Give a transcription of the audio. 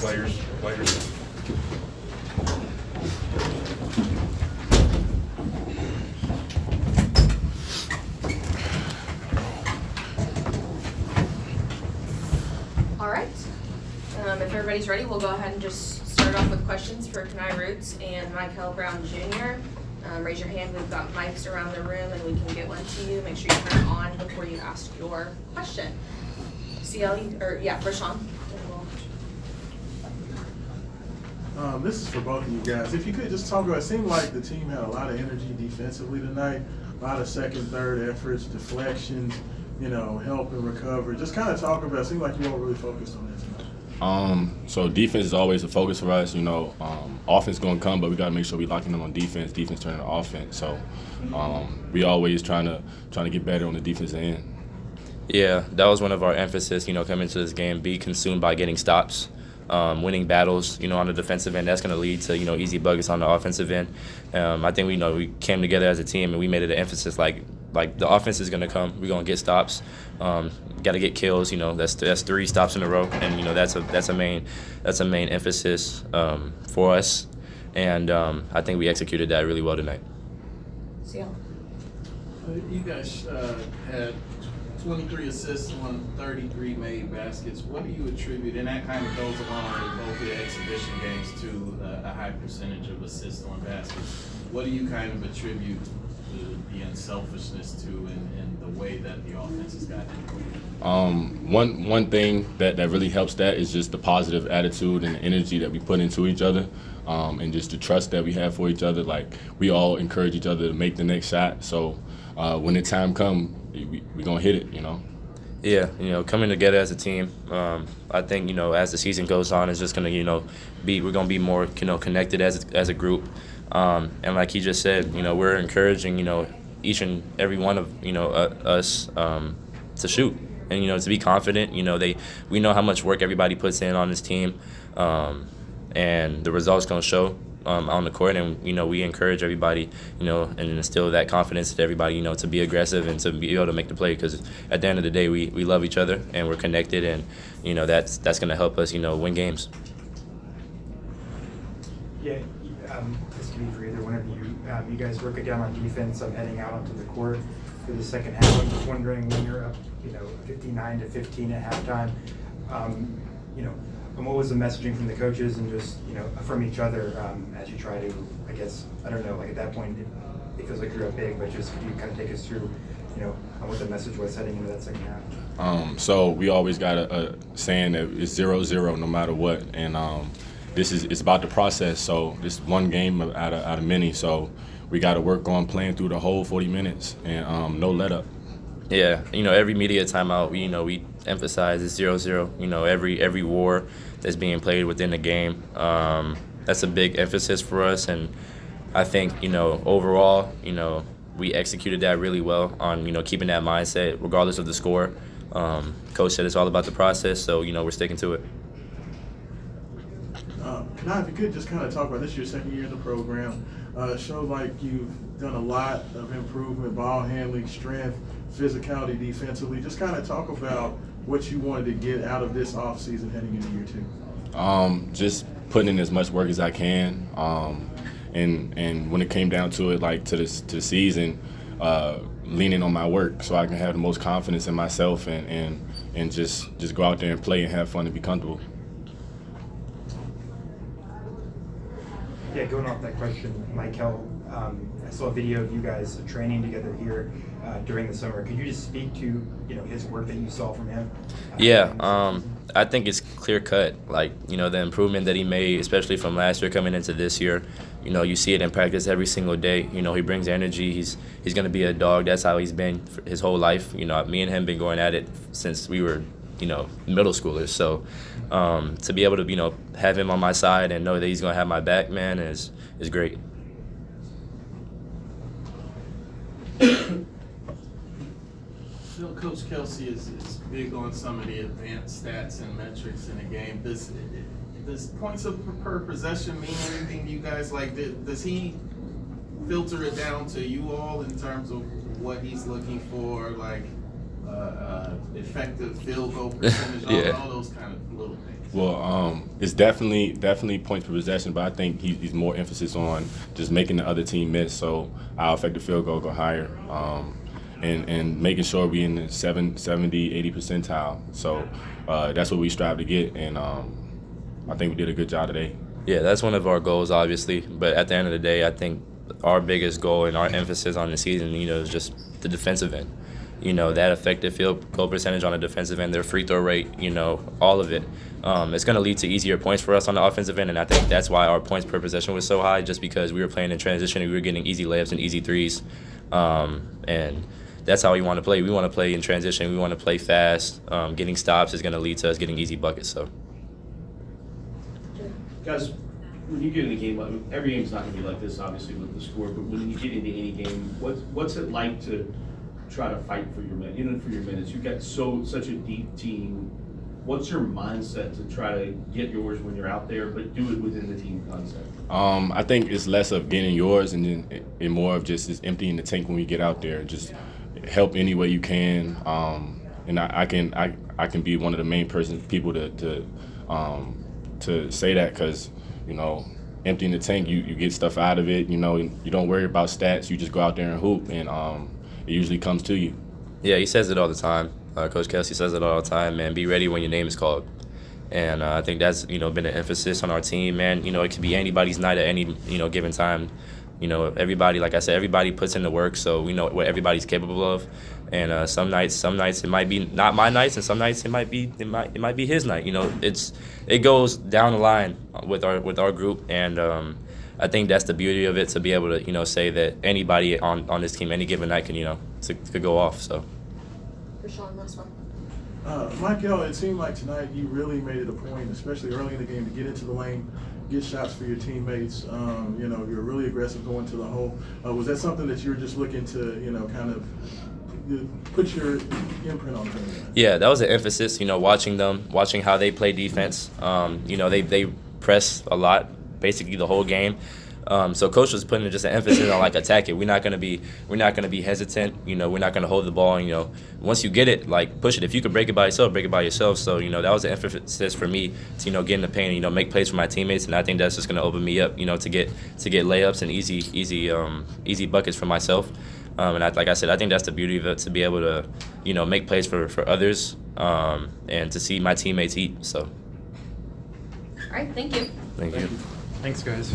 players. All right. If everybody's ready, we'll go ahead and just start off with questions for Rooths and Michael Brown Jr. Raise your hand. We've got mics around the room, and we can get one to you. Make sure you turn it on before you ask your question. Rashawn. This is for both of you guys. If you could just talk about, it seemed like the team had a lot of energy defensively tonight, a lot of second, third efforts, deflections, help and recover. Just kind of talk about, it seemed like you all really focused on that tonight. So defense is always a focus for us. Offense going to come, but we got to make sure we locking them on defense turning to offense. So we always trying to get better on the defensive end. Yeah, that was one of our emphasis, coming into this game, be consumed by getting stops, winning battles, on the defensive end. That's going to lead to, easy buckets on the offensive end. I think we came together as a team and we made it an emphasis like the offense is going to come. We're going to get stops. Got to get kills. That's 3 stops in a row, and that's a main emphasis for us. And I think we executed that really well tonight. Seal. You guys had 23 assists on 33 made baskets. What do you attribute, and that kind of goes along with both the exhibition games, to a high percentage of assists on baskets? What do you kind of attribute the unselfishness to in the way that the offense has gotten improved? One thing that really helps that is just the positive attitude and the energy that we put into each other, and just the trust that we have for each other. Like, we all encourage each other to make the next shot. So when the time comes, we're going to hit it, Yeah, coming together as a team, I think, as the season goes on, it's just going to, we're going to be more, connected as a group. And like he just said, we're encouraging, each and every one of, us to shoot and, to be confident. We know how much work everybody puts in on this team, and the results going to show on the court. And, we encourage everybody, and instill that confidence to everybody, to be aggressive and to be able to make the play. Because at the end of the day, we love each other and we're connected, and, that's going to help us, win games. Yeah. This could be for either one of you. You guys broke it down on defense. I'm heading out onto the court for the second half. I'm just wondering, when you're up, 59-15 at halftime, and what was the messaging from the coaches and just, from each other as you try to, I guess, I don't know, like at that point, it feels like you're up big, but just could you kind of take us through, what the message was heading into that second half? So we always got a saying that it's 0-0 no matter what, and it's about the process. So this one game out of many. So we got to work on playing through the whole 40 minutes and no let up. Yeah, every media timeout, we emphasize it's 0-0. Every war that's being played within the game, that's a big emphasis for us. And I think, overall, we executed that really well on, keeping that mindset regardless of the score. Coach said it's all about the process, so, we're sticking to it. Now, if you could just kind of talk about this, your second year in the program. Shows like you've done a lot of improvement, ball handling, strength, physicality defensively. Just kind of talk about what you wanted to get out of this offseason heading into year 2. Just putting in as much work as I can. And when it came down to it, like to the season, leaning on my work so I can have the most confidence in myself and just go out there and play and have fun and be comfortable. Yeah, going off that question, Michael, I saw a video of you guys training together here during the summer. Could you just speak to his work that you saw from him? Yeah, I think it's clear cut. Like, the improvement that he made, especially from last year coming into this year. You see it in practice every single day. He brings energy. He's going to be a dog. That's how he's been for his whole life. Me and him been going at it since we were middle schoolers. So to be able to have him on my side and know that he's going to have my back, man, is great. Coach Kelsey is big on some of the advanced stats and metrics in the game. Does points per possession mean anything to you guys? Like, does he filter it down to you all in terms of what he's looking for? Like, effective field goal percentage, Yeah. all those kind of little things? Well, it's definitely points per possession, but I think he's more emphasis on just making the other team miss, so our effective field goal go higher, and making sure we in the 70, 80 percentile. So that's what we strive to get, and I think we did a good job today. Yeah, that's one of our goals, obviously. But at the end of the day, I think our biggest goal and our emphasis on the season, is just the defensive end. That effective field goal percentage on the defensive end, their free throw rate, all of it. It's going to lead to easier points for us on the offensive end, and I think that's why our points per possession was so high, just because we were playing in transition and we were getting easy layups and easy threes. And that's how we want to play. We want to play in transition. We want to play fast. Getting stops is going to lead to us getting easy buckets. So. Guys, when you get in a game, every game's not going to be like this, obviously, with the score, but when you get into any game, what's it like to try to fight for your minutes? You've got such a deep team. What's your mindset to try to get yours when you're out there, but do it within the team concept? I think it's less of getting yours and more of just emptying the tank when we get out there. Just help any way you can, and I can be one of the main people to say that, because emptying the tank, you get stuff out of it. You don't worry about stats. You just go out there and hoop, and it usually comes to you. Yeah, he says it all the time. Coach Kelsey says it all the time, man. Be ready when your name is called. And I think that's been an emphasis on our team, man. It could be anybody's night at any given time. Everybody, like I said, everybody puts in the work, so we know what everybody's capable of. And some nights it might be not my nights, and some nights it might be his night. It goes down the line with our group, and I think that's the beauty of it, to be able to say that anybody on this team any given night can could go off. So. Rashawn, last one. Michael, it seemed like tonight you really made it a point, especially early in the game, to get into the lane, get shots for your teammates. You're really aggressive going to the hole. Was that something that you were just looking to, kind of put your imprint on things? Yeah, that was an emphasis. Watching how they play defense. They press a lot, basically the whole game. So coach was putting just an emphasis on attack it. We're not gonna be hesitant. We're not gonna hold the ball. Once you get it, push it. If you could break it by yourself, break it by yourself. So that was an emphasis for me to get in the paint and make plays for my teammates. And I think that's just gonna open me up to get layups and easy buckets for myself. And like I said, I think that's the beauty of it, to be able to make plays for others, and to see my teammates eat. So. All right, thank you. Thank you. Thanks, guys.